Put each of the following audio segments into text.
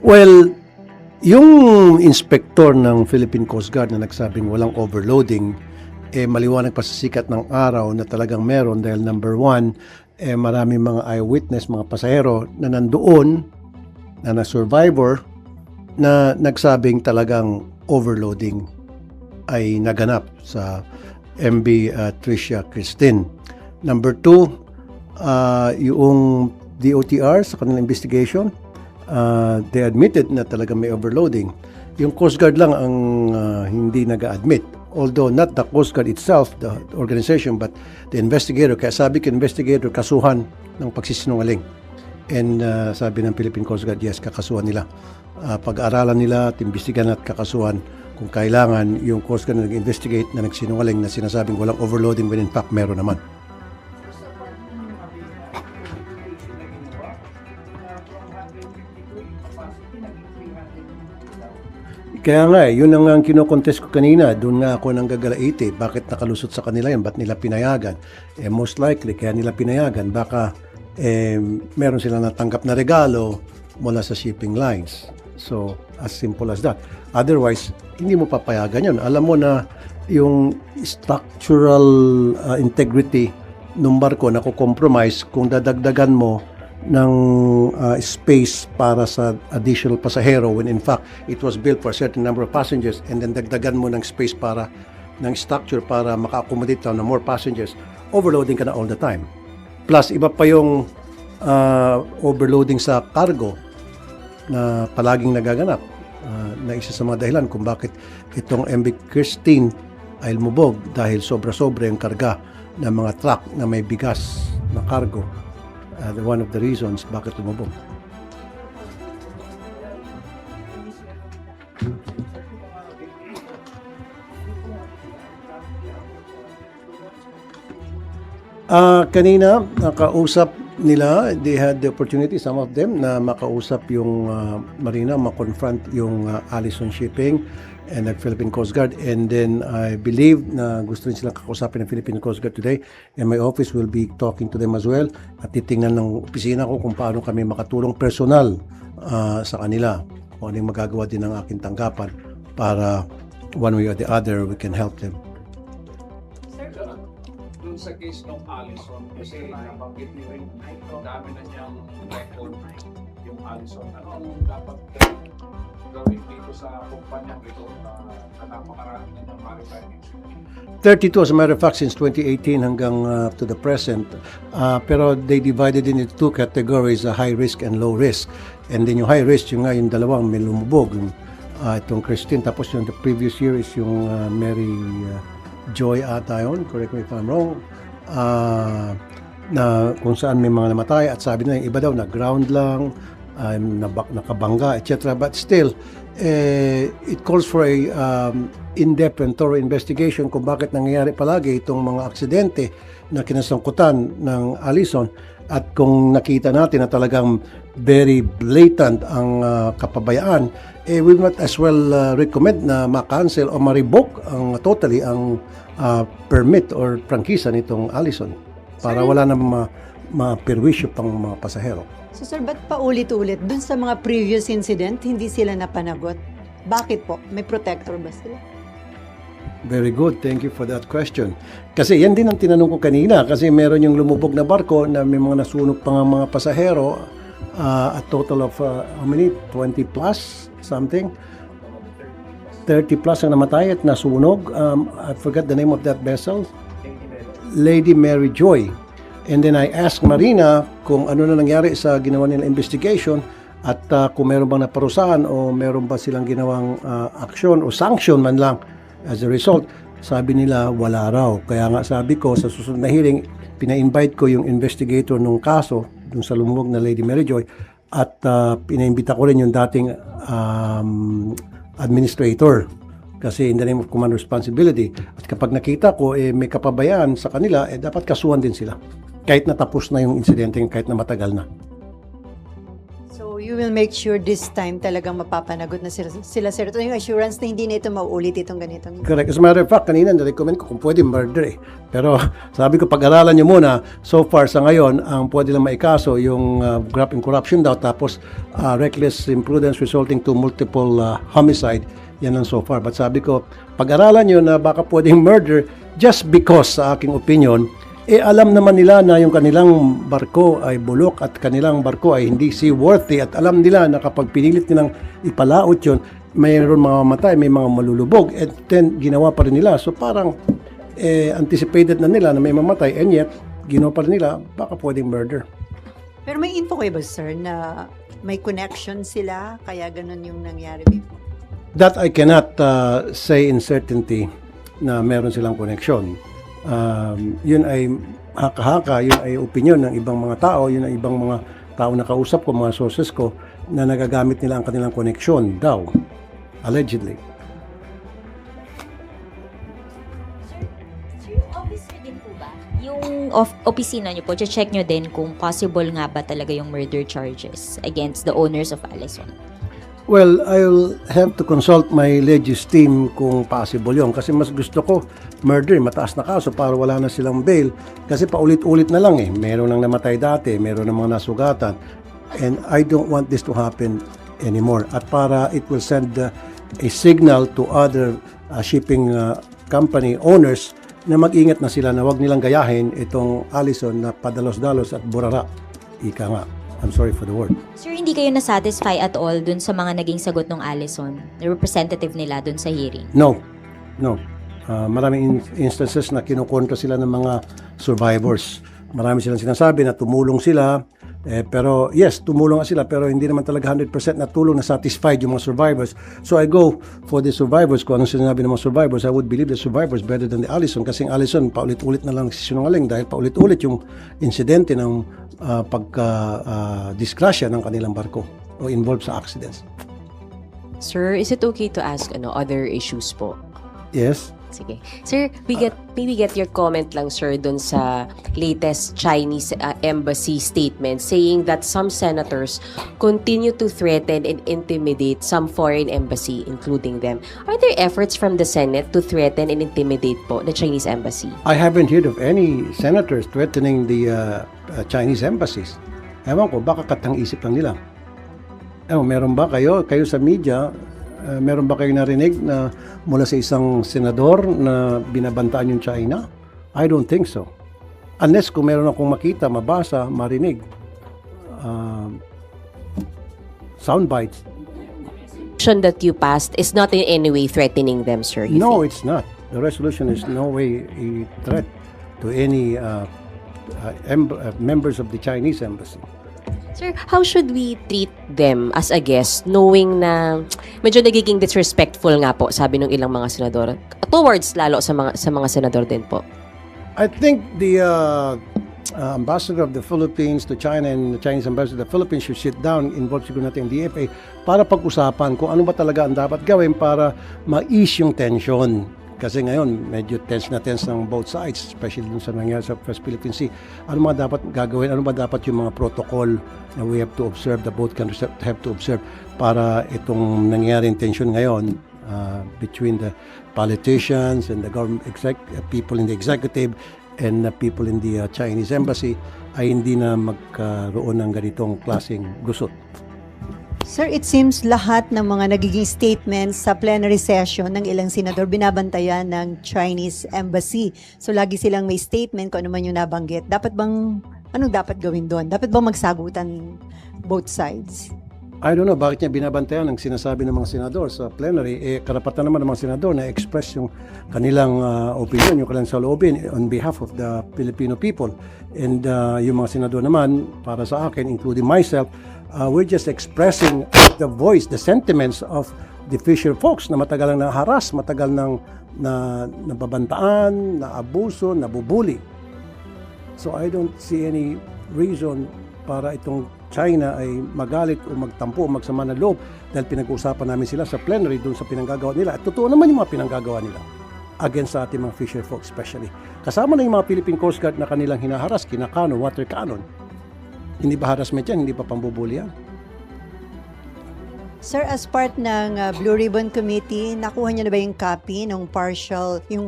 Well, yung inspektor ng Philippine Coast Guard na nagsabing walang overloading, maliwanag pa sa sikat ng araw na talagang meron dahil number one, maraming mga eyewitness, mga pasahero na nandoon, na survivor, na nagsabing talagang overloading ay naganap sa MV Tricia Christine. Number two, yung DOTR sa kanilang investigation, they admitted na talagang may overloading. Yung Coast Guard lang ang hindi nag-admit. Although not the Coast Guard itself, the organization, but the investigator. Kaya sabi ko, investigator, kasuhan ng pagsisinungaling. And sabi ng Philippine Coast Guard, yes, kakasuhan nila. Pag-aaralan nila at imbestigan at kakasuhan kung kailangan yung Coast Guard na nag-investigate na nagsinungaling na sinasabing walang overloading when in fact meron naman. Kaya nga yun ang kinokontest ko kanina. Doon nga ako nang gagalaiti. Bakit nakalusot sa kanila yan? Ba't nila pinayagan? Most likely, kaya nila pinayagan. Baka meron silang natanggap na regalo mula sa shipping lines. So, as simple as that. Otherwise, hindi mo papayagan yun. Alam mo na yung structural integrity ng barko na compromise kung dadagdagan mo ng space para sa additional pasahero when in fact it was built for a certain number of passengers and then dagdagan mo ng space para ng structure para maka-accommodate na more passengers, overloading ka na all the time. Plus iba pa yung overloading sa cargo na palaging nagaganap na isa sa mga dahilan kung bakit itong MV Christine ay lumubog dahil sobra-sobra yung karga ng mga truck na may bigas na cargo. One of the reasons bakit lumubog. Kanina, nakausap nila, they had the opportunity, some of them, na makausap yung Marina, makonfront yung Allison Shipping and the Philippine Coast Guard. And then I believe na gusto rin silang kakausapin ng Philippine Coast Guard today. And my office will be talking to them as well. At titingnan ng opisina ko kung paano kami makatulong personal sa kanila. Kung anong magagawa din ng aking tanggapan para one way or the other we can help them. Doon sa case ng Allison, kasi nabanggit niyo rin, dami na niyang record yung Allison. Ano ang dapat gawin dito sa kumpanyang ito na napakarami na niyang maritime incident? 32 as a matter of fact since 2018 hanggang to the present. Pero they divided it into two categories, high risk and low risk. And then yung high risk, yung dalawang may lumubog. Itong Christine, tapos yung the previous year is yung Mary Joy ata yun, correct me if I'm wrong, na kung saan may mga namatay at sabi na yung iba daw na ground lang, nakabangga, etc. But still, it calls for a in-depth and thorough investigation kung bakit nangyayari palagi itong mga aksidente na kinasangkutan ng Allison. At kung nakita natin na talagang very blatant ang kapabayaan, we might as well recommend na ma-cancel o ma-revoke totally ang permit or prangkisa nitong Allison para wala na ma-perwisyo pang mga pasahero. So sir, ba't paulit-ulit? Dun sa mga previous incident, hindi sila napanagot? Bakit po? May protector ba sila? Very good. Thank you for that question. Kasi yan din ang tinanong ko kanina kasi meron yung lumubog na barko na may mga nasunog pa nga mga pasahero, a total of how many? 20 plus something? 30 plus ang namatay at nasunog. I forgot the name of that vessel. Lady Mary Joy. And then I asked Marina kung ano na nangyari sa ginawa nilang investigation at kung meron bang naparusahan o meron ba silang ginawang aksyon o sanction man lang as a result. Sabi nila wala raw. Kaya nga sabi ko sa susunod na hearing, pina-invite ko yung investigator ng kaso dun sa lumubog na Lady Mary Joy at pinaimbita ko rin yung dating administrator kasi in the name of command responsibility. At kapag nakita ko may kapabayaan sa kanila, dapat kasuhan din sila. Kahit natapos na yung insidente, kahit na matagal na. So You will make sure this time talagang mapapanagot na sila sir. Ito yung assurance na hindi na ito mauulit itong ganitong. Correct. As a matter of fact, kanina na-recommend ko kung pwede murder eh. Pero sabi ko, pag-aralan nyo muna, so far sa ngayon, ang pwede lang maikaso yung graft and corruption daw, tapos reckless imprudence resulting to multiple homicide. Yan ang so far. But sabi ko, pag-aralan nyo na baka pwedeng murder just because, sa aking opinion, alam naman nila na yung kanilang barko ay bulok at kanilang barko ay hindi seaworthy at alam nila na kapag pinilit nilang ipalaot yun, mayroon mga mamatay, may mga malulubog and then ginawa pa rin nila. So parang anticipated na nila na may mamatay and yet ginawa pa rin nila, baka pwedeng murder. Pero may info kayo ba sir na may connection sila kaya ganun yung nangyari before? That I cannot say in certainty na meron silang connection. Yun ay haka-haka, yun ay opinion ng ibang mga tao, yun ay ibang mga tao na kausap ko, mga sources ko, na nagagamit nila ang kanilang connection daw, allegedly. Sir, yung office nyo din po ba? Yung opisina nyo po, check nyo din kung possible nga ba talaga yung murder charges against the owners of Allison. Well, I'll have to consult my legis team kung possible yun. Kasi mas gusto ko murder, mataas na kaso para wala na silang bail. Kasi paulit-ulit na lang eh. Meron nang namatay dati, meron nang mga nasugatan. And I don't want this to happen anymore. At para it will send a signal to other shipping company owners na mag-ingat na sila na wag nilang gayahin itong Allison na padalos-dalos at burara. Ika nga. I'm sorry for the word. Sir, hindi kayo na-satisfy at all dun sa mga naging sagot ng Allison, the representative nila dun sa hearing? No. Maraming instances na kinukontra sila ng mga survivors. Marami silang sinasabi na tumulong sila. Pero yes, tumulong sila pero hindi naman talaga 100% na tulong na satisfied yung mga survivors. So I go for the survivors. Kung anong sinabi ng mga survivors, I would believe the survivors better than the Allison. Kasi ang Allison, paulit-ulit na lang sinungaling dahil paulit-ulit yung insidente ng pagka-disgrasya ng kanilang barko o involved sa accidents. Sir, is it okay to ask other issues po? Yes. Sige. Sir, maybe get your comment lang, sir, dun sa latest Chinese embassy statement saying that some senators continue to threaten and intimidate some foreign embassy, including them. Are there efforts from the Senate to threaten and intimidate po the Chinese embassy? I haven't heard of any senators threatening the Chinese embassies. Ewan ko, baka katang-isip lang nila. Meron ba kayo sa media, meron ba kayo narinig na mula sa isang senador na binabantaan yung China? I don't think so. Unless kung meron akong makita, mabasa, marinig. Soundbites. That you passed is not in any way threatening them, sir. No, it's not. The resolution is no way a threat to any members of the Chinese embassy. Sir, how should we treat them as a guest knowing na medyo nagiging disrespectful nga po, sabi ng ilang mga senador, towards lalo sa mga senador din po? I think the ambassador of the Philippines to China and the Chinese ambassador to the Philippines should sit down, involved siguro natin yung DFA, para pag-usapan kung ano ba talaga ang dapat gawin para ma-ease yung tension. Kasi ngayon, medyo tense ng both sides, especially dun sa nangyari sa West Philippine Sea. Ano mga dapat gagawin? Ano ba dapat yung mga protocol na we have to observe, the both countries have to observe para itong nangyaring tension ngayon between the politicians and the government people in the executive and the people in the Chinese embassy ay hindi na magkaroon ng ganitong klaseng gusot. Sir, it seems lahat ng mga nagiging statements sa plenary session ng ilang senador binabantayan ng Chinese embassy. So lagi silang may statement kung ano man yung nabanggit. Anong dapat gawin doon? Dapat bang magsagutan both sides? I don't know bakit niya binabantayan ang sinasabi ng mga senador sa plenary. Karapatan naman ng mga senador na express yung kanilang opinion, yung kanilang saloobin on behalf of the Filipino people. And yung mga senador naman, para sa akin, including myself, we're just expressing the voice, the sentiments of the fisher folks na matagal nang naharas, matagal nang nababantaan, naabuso, nabubuli. So I don't see any reason para itong China ay magalit o magtampo o magsama ng loob dahil pinag-uusapan namin sila sa plenary doon sa pinanggagawa nila. At totoo naman yung mga pinanggagawa nila against sa ating mga fisher folks especially. Kasama na yung mga Philippine Coast Guard na kanilang hinaharas, kinakanon, water cannon. Hindi ba harassment yan? Hindi ba pambubuli yan? Sir, as part ng Blue Ribbon Committee, nakuha niyo na ba yung copy ng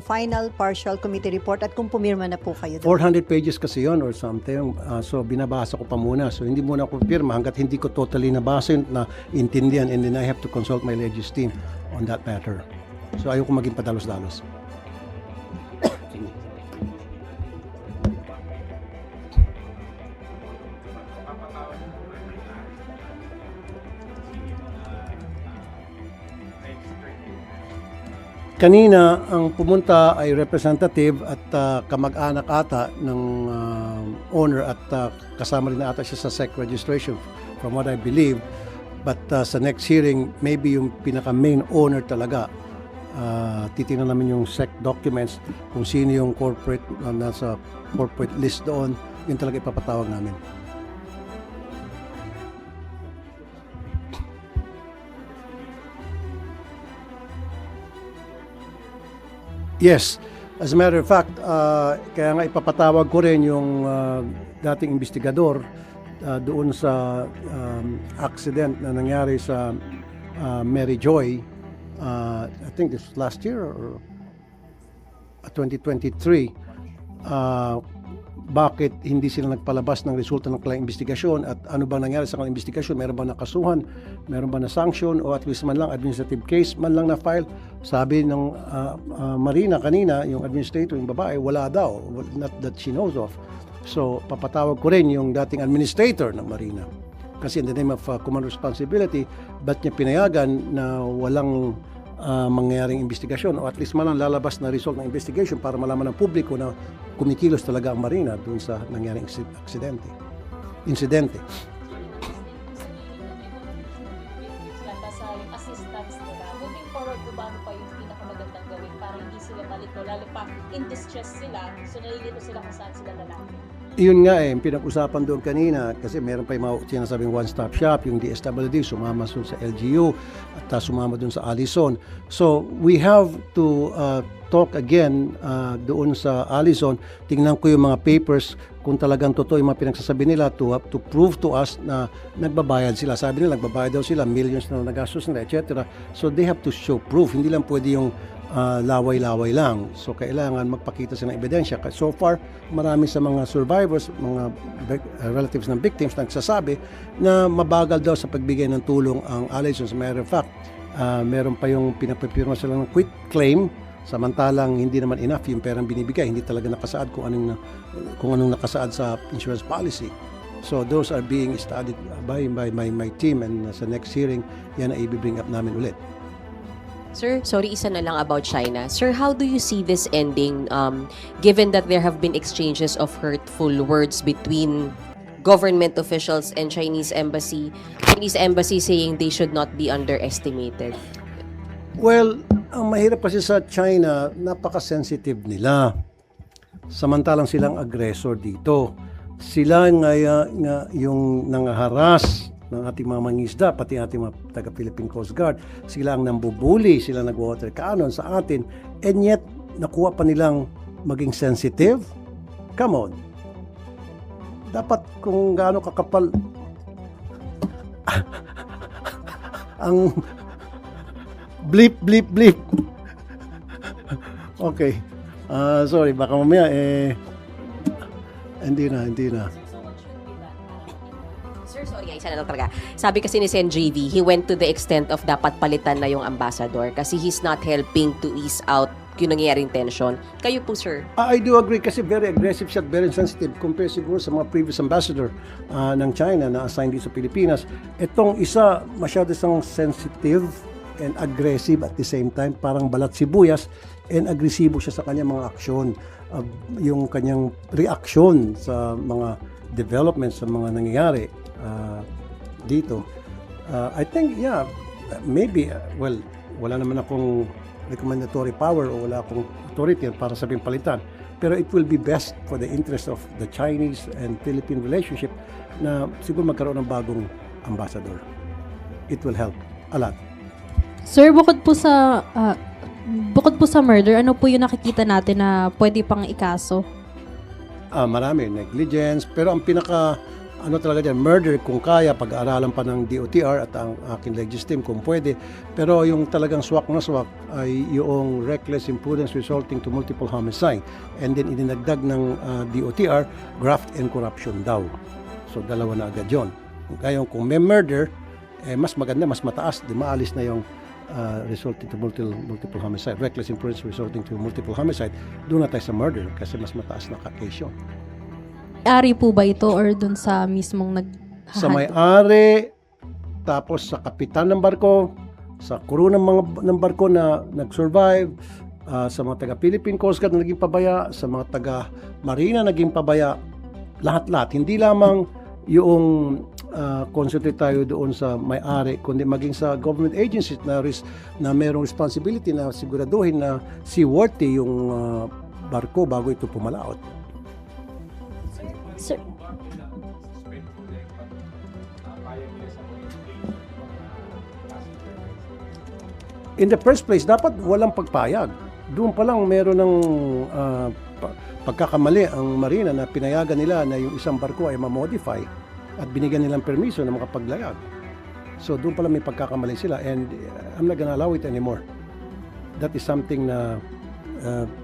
final partial committee report at kung pumirma na po kayo doon? 400 pages kasi yon or something. So binabasa ko pa muna. So hindi muna ako pirma hanggat hindi ko totally nabasa yun, na intindihan, and then I have to consult my legis team on that matter. So ayoko maging padalos-dalos. Kanina, ang pumunta ay representative at kamag-anak ata ng owner at kasama rin ata siya sa SEC registration from what I believe. But sa next hearing, maybe yung pinaka-main owner talaga. Titingnan namin yung SEC documents kung sino yung corporate nasa corporate list doon. Yun talaga ipapatawag namin. Yes. As a matter of fact, kaya nga ipapatawag ko rin yung dating investigador doon sa accident na nangyari sa Mary Joy. I think this was last year or 2023. Bakit hindi sila nagpalabas ng resulta ng kanilang investigasyon at ano bang nangyari sa kanilang investigasyon? Meron ba nakasuhan? Meron ba na sanction o at least man lang administrative case man lang na file? Sabi ng Marina kanina, yung administrator, yung babae, wala daw. Not that she knows of. So papatawag ko rin yung dating administrator ng Marina. Kasi in the name of command responsibility, ba't niya pinayagan na walang mangyaring investigasyon o at least man lang lalabas na result ng investigation para malaman ng publiko na kumikilos talaga ang Marina dun sa nangyaring insidente. Sa yung assistance nila, moving forward po ba ano pa yung pinakamagandang gawin para hindi sila malito, lalo pa in distress sila, so nalilito sila kung saan sila lalaki. Yun nga pinag-usapan doon kanina kasi meron pa yung mga sinasabing one-stop shop, yung DSWD, sumama doon sa LGU at sumama doon sa Allison. So, we have to talk again doon sa Allison. Tingnan ko yung mga papers kung talagang totoo yung mga pinagsasabi nila to prove to us na nagbabayad sila. Sabi nila, nagbabayad daw sila, millions na nagastos nila, etc. So, they have to show proof. Hindi lang pwede yung laway-laway lang. So, kailangan magpakita sila ng ebidensya. So far, marami sa mga survivors, mga relatives ng victims, nagsasabi na mabagal daw sa pagbigay ng tulong ang Allison. As a matter of fact, meron pa yung pinapapirma sila ng quit claim, samantalang hindi naman enough yung perang binibigay. Hindi talaga nakasaad kung anong nakasaad sa insurance policy. So, those are being studied by my team, and sa next hearing, yan ay i-bring up namin ulit. Sir, sorry, isa na lang about China. Sir, how do you see this ending given that there have been exchanges of hurtful words between government officials and Chinese embassy? Chinese embassy saying they should not be underestimated. Well, ang mahirap kasi sa China, napaka-sensitive nila. Samantalang silang aggressor dito. Sila nga yung nangaharas ng ating mga mangisda, pati ating mga taga-Philippine Coast Guard. Sila ang nambubuli, sila nag-water cannon sa atin, and yet, nakuha pa nilang maging sensitive? Come on. Dapat kung gaano kakapal ang blip, blip, blip. Okay. Sorry, baka mamaya, hindi na. Sir, sorry, isa na lang talaga. Sabi kasi ni Sen JV, he went to the extent of dapat palitan na yung ambassador kasi he's not helping to ease out yung nangyayaring tension. Kayo po, sir? I do agree kasi very aggressive siya at very sensitive compared siguro sa mga previous ambassador ng China na assigned dito sa Pilipinas. Itong isa, masyado siyang sensitive and aggressive at the same time, parang balat sibuyas, and agresibo siya sa kanyang mga aksyon. Yung kanyang reaction sa mga developments, sa mga nangyayari dito. I think, yeah, maybe, well, wala naman akong recommendatory power o wala akong authority para sabing palitan. Pero it will be best for the interest of the Chinese and Philippine relationship na siguro magkaroon ng bagong ambassador. It will help a lot. Sir, bukod po sa murder, ano po yung nakikita natin na pwede pang ikaso? Marami, negligence, pero ang pinaka ano talaga dyan, murder kung kaya, pag-aaralan pa ng DOTR at ang aking legis team kung pwede. Pero yung talagang swak na swak ay yung reckless imprudence resulting to multiple homicide. And then idinagdag ng DOTR, graft and corruption daw. So dalawa na agad yun. Kaya kung may murder, mas maganda, mas mataas, di maalis na yung resulting to multiple homicide. Reckless imprudence resulting to multiple homicide, doon na tayo sa murder kasi mas mataas na ka-case yun. Ari po ba ito or dun sa mismong Sa may-ari, tapos sa kapitan ng barko, sa crew ng barko na nag-survive, sa mga taga-Philippine Coast Guard na naging pabaya, sa mga taga-Marina naging pabaya, lahat-lahat. Hindi lamang yung concentrate tayo doon sa may-ari, kundi maging sa government agencies na mayroong responsibility na siguraduhin na seaworthy yung barko bago ito pumalaot. Sir, In the first place, dapat walang pagpayag. Doon pa lang meron ng pagkakamali ang Marina na pinayagan nila na yung isang barko ay ma-modify at binigyan nilang permiso na makapaglayag. So doon pa lang may pagkakamali sila and I'm not gonna allow it anymore. That is something na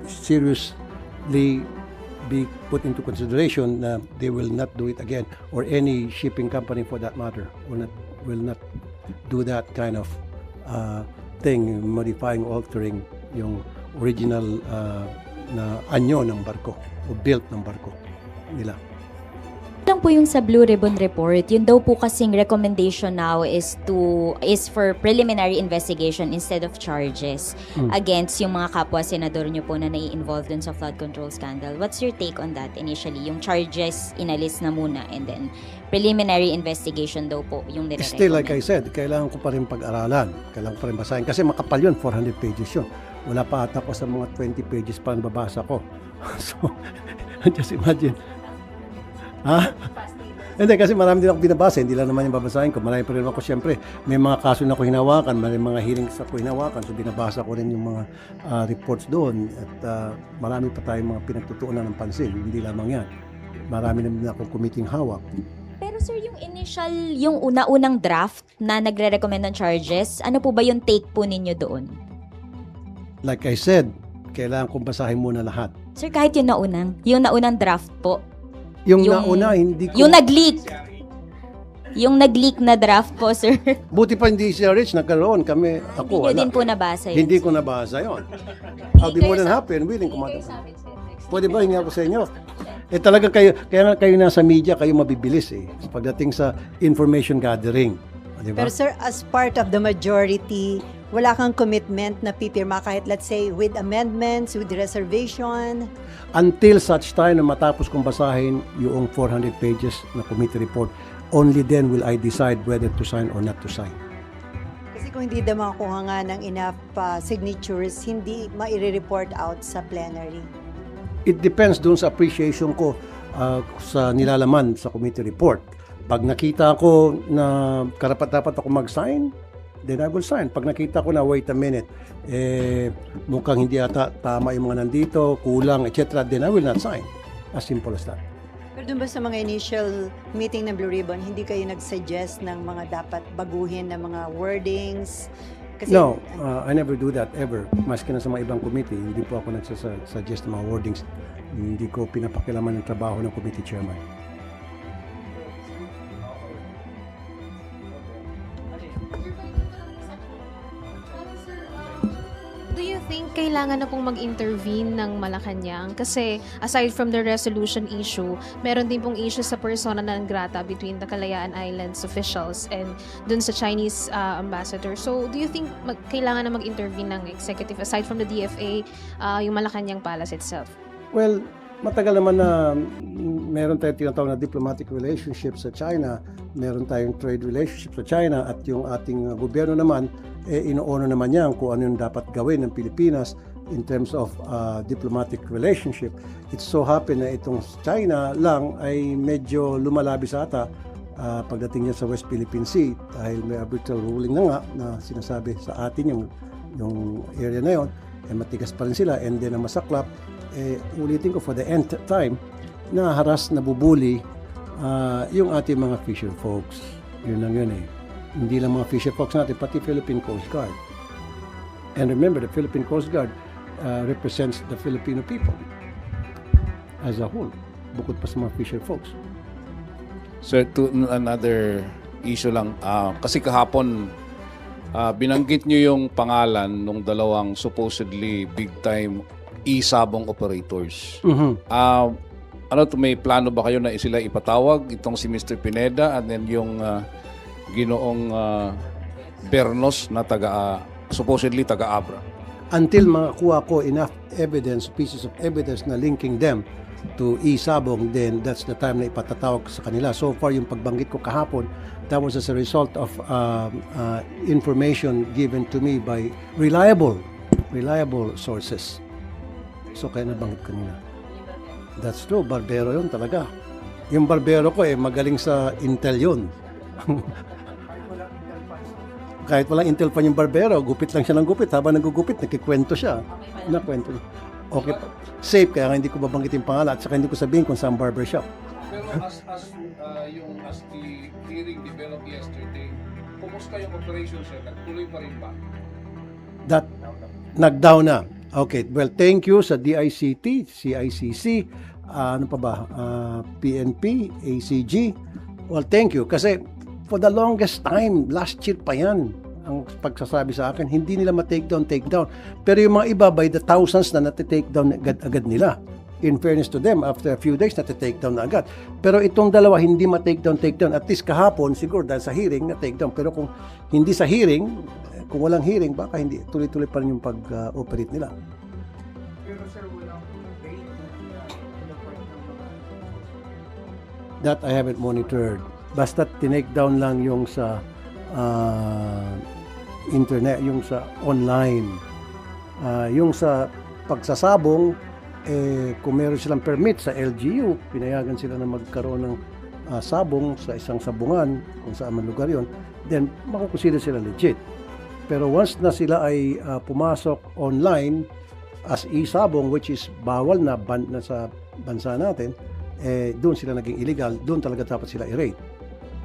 seriously be put into consideration na they will not do it again, or any shipping company for that matter will not do that kind of thing, modifying, altering yung original na anyo ng barko o built ng barko nila. lang po yung sa Blue Ribbon Report, yun daw po kasing recommendation now is for preliminary investigation instead of charges against yung mga kapwa senador nyo po na nai-involved dun sa flood control scandal. What's your take on that initially? Yung charges inalis na muna and then preliminary investigation daw po yung nire-recommend. Still, like I said, kailangan ko pa rin pag-aralan. Kailangan ko pa rin basahin. Kasi makapal yun, 400 pages yun. Wala pa ata ko sa mga 20 pages pa ang babasa ko. So, just imagine. Ha? Hindi, kasi marami din ako binabasa. Hindi lang naman yung babasahin ko. Marami pa rin ako, siyempre, may mga kaso na ako hinawakan, may mga hearings ako hinawakan. So, binabasa ko rin yung mga reports doon. At marami pa tayong mga pinagtutuunan ng pansin. Hindi lamang yan. Marami naman akong committing hawak. Pero sir, yung initial, yung una-unang draft na nagre-recommend ng charges, ano po ba yung take po ninyo doon? Like I said, kailangan kong basahin muna lahat. Sir, kahit yung naunang draft po, Yung nauna, hindi ko... yung nag-leak. Yung nag-leak na draft po, sir. Buti pa hindi siya Rich, nagkaroon kami. Ako, Hindi nyo wala. din po nabasa yun. Hindi ko nabasa yun. I'll be more than happy and willing kumadama. Pwede ba hingi ako sa inyo? Talaga kaya kayo nasa media, kayo mabibilis pagdating sa information gathering. Diba? Pero sir, as part of the majority, wala kang commitment na pipirma kahit let's say with amendments, with reservation? Until such time na matapos kong basahin yung 400 pages na committee report, only then will I decide whether to sign or not to sign. Kasi kung hindi naman makuha nga ng enough signatures, hindi maire-report out sa plenary. It depends dun sa appreciation ko sa nilalaman sa committee report. Pag nakita ko na karapat-dapat ako mag-sign, then I will sign. Pag nakita ko na, wait a minute, mukhang hindi ata tama yung mga nandito, kulang, etc., then I will not sign. As simple as that. Pero dun ba sa mga initial meeting ng Blue Ribbon, hindi kayo nag-suggest ng mga dapat baguhin ng mga wordings? Kasi, No, I never do that ever. Maski na sa mga ibang committee, hindi po ako nagsasuggest ng mga wordings. Hindi ko pinapakilaman ng trabaho ng committee chairman. Do you think kailangan na pong mag-intervene ng Malacanang? Kasi aside from the resolution issue, meron din pong issue sa persona non grata between the Kalayaan Islands officials and dun sa Chinese ambassador. So, do you think kailangan na mag-intervene ng executive aside from the DFA, yung Malacanang Palace itself? Well, matagal naman na meron tayong tinatawag na diplomatic relationship sa China, meron tayong trade relationship sa China, at yung ating gobyerno naman, ino-honor naman niya kung ano yung dapat gawin ng Pilipinas in terms of diplomatic relationship. It's so happen na itong China lang ay medyo lumalabi sa ata pagdating niya sa West Philippine Sea dahil may arbitral ruling na nga na sinasabi sa atin yung area na yon, matigas pa rin sila, and then ang masaklap, ulitin ko for the nth time, na haras, nabubuli yung ating mga fisher folks. Yun lang yun eh. Hindi lang mga fisher folks natin, pati Philippine Coast Guard. And remember, the Philippine Coast Guard represents the Filipino people as a whole, bukod pa sa mga fisher folks. Sir, to another issue lang. Kasi kahapon, binanggit nyo yung pangalan ng dalawang supposedly big-time e-sabong operators. May plano ba kayo na sila ipatawag? Itong si Mr. Pineda and then yung ginoong Bernos na supposedly taga-Abra. Until makakuha ko enough evidence, pieces of evidence na linking them to e-sabong, then that's the time na ipatatawag ko sa kanila. So far, yung pagbanggit ko kahapon, that was as a result of information given to me by reliable sources. So kaya nabanggit kanina. That's true, barbero yun talaga. Yung barbero ko magaling sa intel yun. Kahit walang intel pa yung barbero, gupit lang siya ng gupit. Habang nagugupit, nagkikwento siya. Nakwento niya. Okay, safe, kaya hindi ko babanggitin pangalan at saka hindi ko sabihin kung saan barbershop. Pero as the hearing developed yesterday, kumusta yung operation, sir? Nagtuloy pa rin ba? That nag-down na. Okay, well, thank you sa DICT, CICC, ano pa ba, PNP, ACG. Well, thank you kasi for the longest time, last year pa yan, ang pagsasabi sa akin, hindi nila take down. Pero yung mga iba, by the thousands na nati-take down agad nila. In fairness to them, after a few days, nati-take down na agad. Pero itong dalawa, hindi ma-take down. At least kahapon, siguro dahil sa hearing, na-take down. Pero kung hindi sa hearing, kung walang hearing, baka hindi, tuloy-tuloy pa rin yung pag-operate nila. That I haven't monitored. Basta tinake down lang yung sa internet, yung sa online. Yung sa pagsasabong, kung meron silang permit sa LGU, pinayagan sila na magkaroon ng sabong sa isang sabungan, kung saan man lugar yon, then makukonsider sila legit. Pero once na sila ay pumasok online as e-sabong, which is bawal na sa bansa natin, doon sila naging illegal, doon talaga dapat sila i-rate.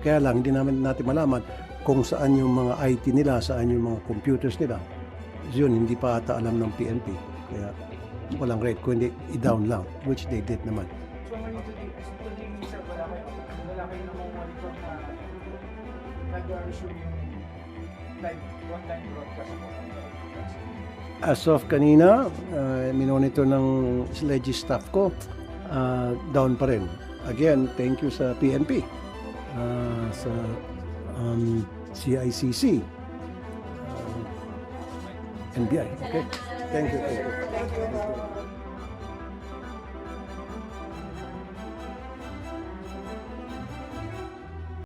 Kaya lang, hindi natin malaman kung saan yung mga IT nila, saan yung mga computers nila. Yun, hindi pa ata alam ng PNP. Kaya walang rate, kundi i-down lang, which they did naman. So ngayon today, sir, wala kayo namang monitor na nag-resume yung one-time broadcast mo? As of kanina, minonitor ng Legis staff ko, down pa rin. Again, thank you sa PNP, sa CICC, NBI. Okay? Thank you.